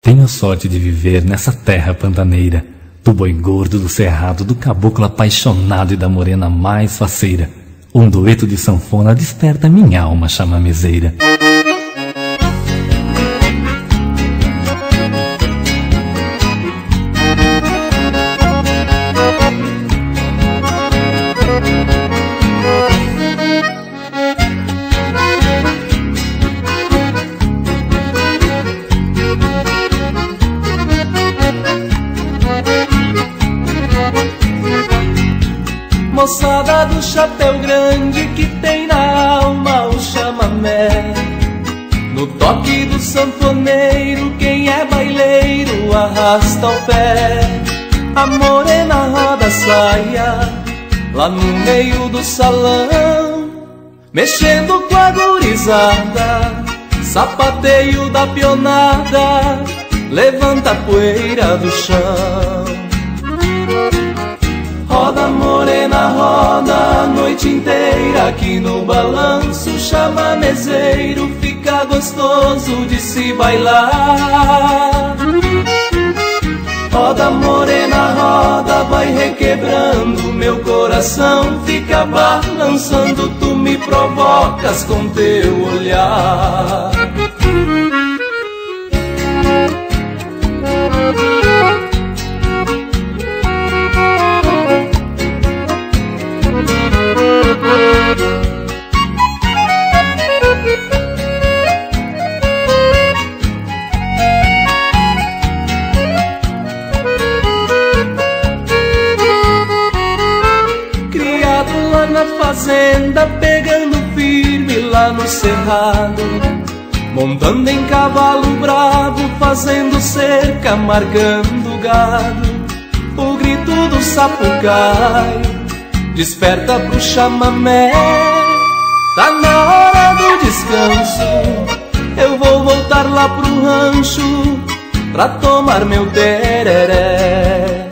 Tenho sorte de viver nessa terra pantaneira, do boi gordo do cerrado, do caboclo apaixonado e da morena mais faceira. Um dueto de sanfona desperta minha alma chamamezeira. Moçada do chapéu grande que tem na alma o chamamé. No toque do sanfoneiro, quem é baileiro arrasta o pé. A morena roda a saia lá no meio do salão, mexendo com a gurizada, sapateio da pionada, levanta a poeira do chão. Roda morena, roda a noite inteira, aqui no balanço chamamezeiro fica gostoso de se bailar. Roda morena, roda, vai requebrando meu coração, fica balançando, tu me provocas com teu olhar. Criado lá na fazenda, pegando firme lá no cerrado, montando em cavalo bravo, fazendo cerca, marcando gado. O grito do sapucaio desperta pro chamamé. Tá na hora do descanso, eu vou voltar lá pro rancho pra tomar meu tereré.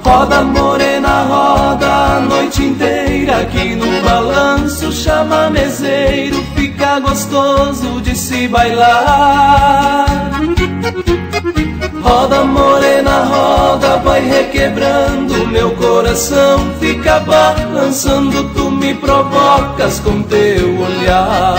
Roda morena, roda a noite inteira, aqui no balanço chamamezeiro fica gostoso de se bailar. Roda morena, roda, vai requebrando meu coração, fica balançando, tu me provocas com teu olhar.